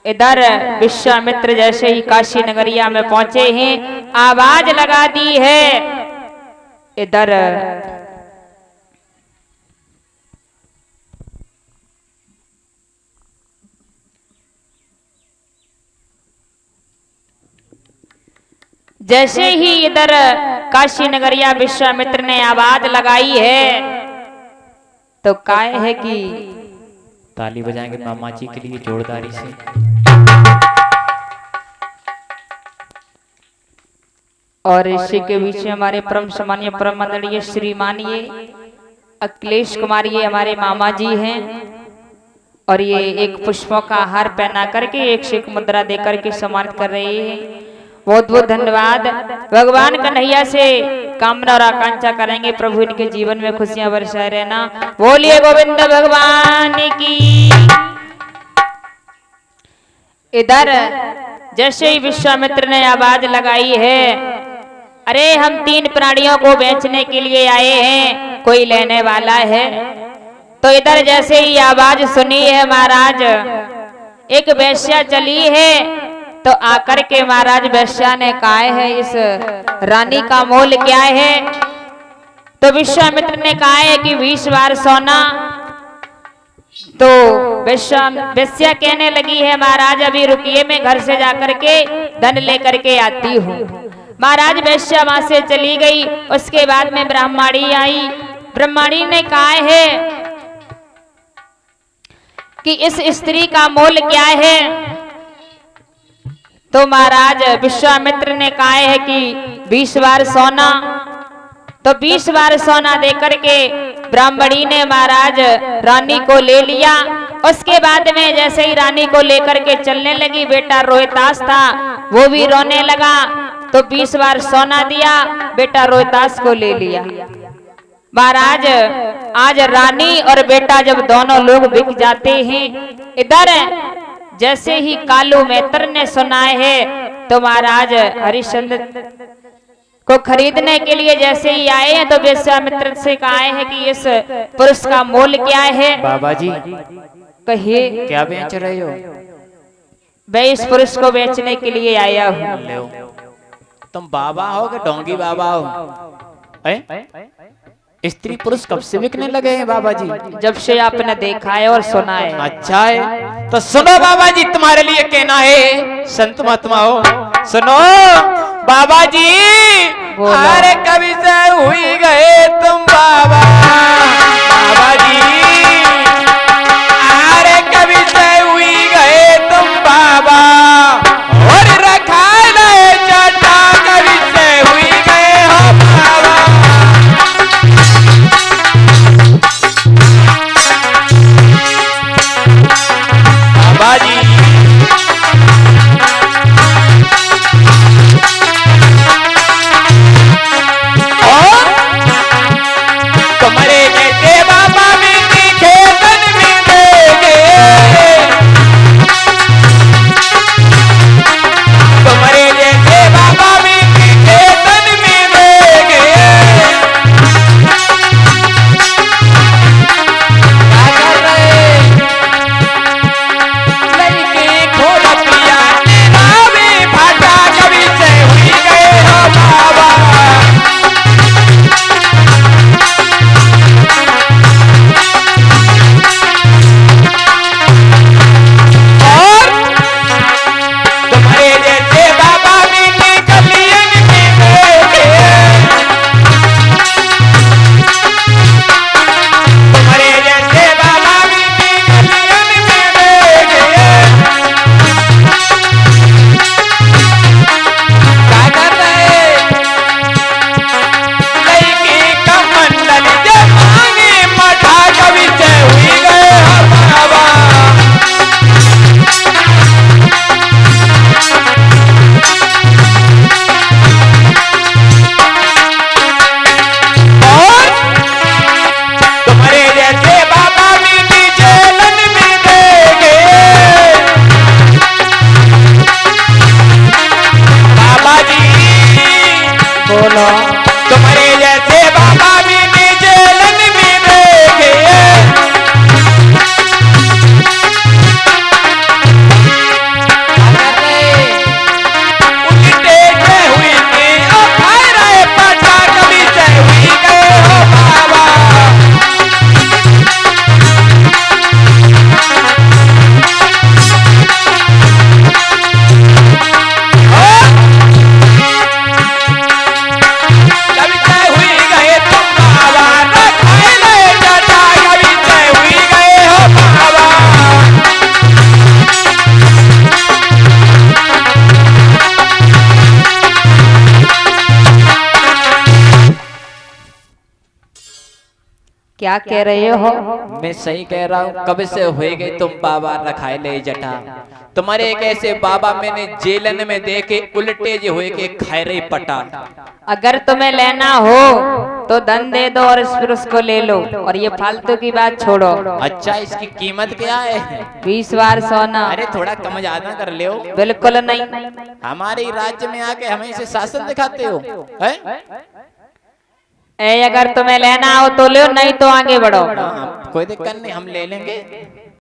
इधर विश्वामित्र जैसे ही काशी नगरिया में पहुंचे हैं, आवाज लगा दी है। इधर जैसे ही इधर काशी नगरिया विश्वामित्र ने आवाज लगाई है तो काय है कि ताली बजाएंगे मामा जी के लिए जोरदारी से। और इसी के बीच में हमारे परम सम्मानीय परम मंडलीय श्रीमानिए अखिलेश कुमार ये हमारे मामा जी हैं और ये एक पुष्पों का हार पहना करके एक शेख मुद्रा देकर के सम्मानित कर रहे हैं। बहुत बहुत धन्यवाद। भगवान कन्हैया से कामना और आकांक्षा करेंगे प्रभु इनके जीवन में खुशियां बरसाए रहना। बोलिए गोविंद भगवान की। इधर जैसे ही विश्वामित्र ने आवाज लगाई है, अरे हम 3 प्राणियों को बेचने के लिए आए हैं, कोई लेने वाला है? तो इधर जैसे ही आवाज सुनी है महाराज, एक वेश्या चली है। तो आकर के महाराज वेश्या ने कहा है इस रानी का मोल क्या है? तो विश्वामित्र ने कहा है कि 20 बार सोना। तो वेश्या कहने लगी है महाराज अभी रुकिए, मैं घर से जाकर के धन लेकर के आती हूँ। महाराज वेश्या वहां से चली गई। उसके बाद में ब्राह्मणी आई। ब्राह्मणी ने कहा है कि इस स्त्री का मोल क्या है? तो महाराज विश्वामित्र ने कहा है कि 20 बार सोना। तो 20 बार सोना देकर के ब्राह्मणी ने महाराज रानी को ले लिया। उसके बाद में जैसे ही रानी को लेकर के चलने लगी, बेटा रोहितास था वो भी रोने लगा। तो 20 बार सोना दिया, बेटा रोहितास को ले लिया। महाराज आज रानी और बेटा जब दोनों लोग बिक जाते हैं, इधर जैसे ही कालू मैत्र ने सुना है तो महाराज हरिश्चंद्र को खरीदने के लिए जैसे ही आए हैं तो विश्वामित्र से कहा है कि इस पुरुष का मोल क्या है? बाबा जी कहिए। क्या बेच रहे हो? मैं इस पुरुष को बेचने के लिए आया हूँ। तुम बाबा हो कि डोंगी बाबा हो? स्त्री पुरुष कब से बिकने लगे हैं बाबा जी? जब से आपने देखा है और सुना है। अच्छा है, तो सुनो बाबा जी, तुम्हारे लिए कहना है। संत महात्मा हो, सुनो बाबा जी। अरे कभी से हुई गए तुम बाबा, बाबा जी। अरे कभी से हुई गए तुम बाबा, और रखा नए चाटा कभी से हुई गए हो बाबा। तुम्हारे क्या कह रहे हो? मैं सही कह रहा हूँ, कब से हुए गए तुम बाबा रखाए ले जटा। तुम्हारे एक ऐसे बाबा मैंने जेलन में देखे उल्टे जे हुए के खाए रही पटा। अगर तुम्हें लेना हो तो धन दे दो और फिर उसको ले लो, और ये फालतू की बात छोड़ो। अच्छा, इसकी कीमत क्या है? 20 बार सोना। अरे थोड़ा कम ज्यादा कर ले। बिल्कुल नहीं। हमारे राज्य में आके हमें इसे शासन दिखाते हो है? अगर तुम्हें लेना हो तो लो, नहीं तो आगे बढ़ो। हाँ, कोई दिक्कत नहीं, हम ले लेंगे।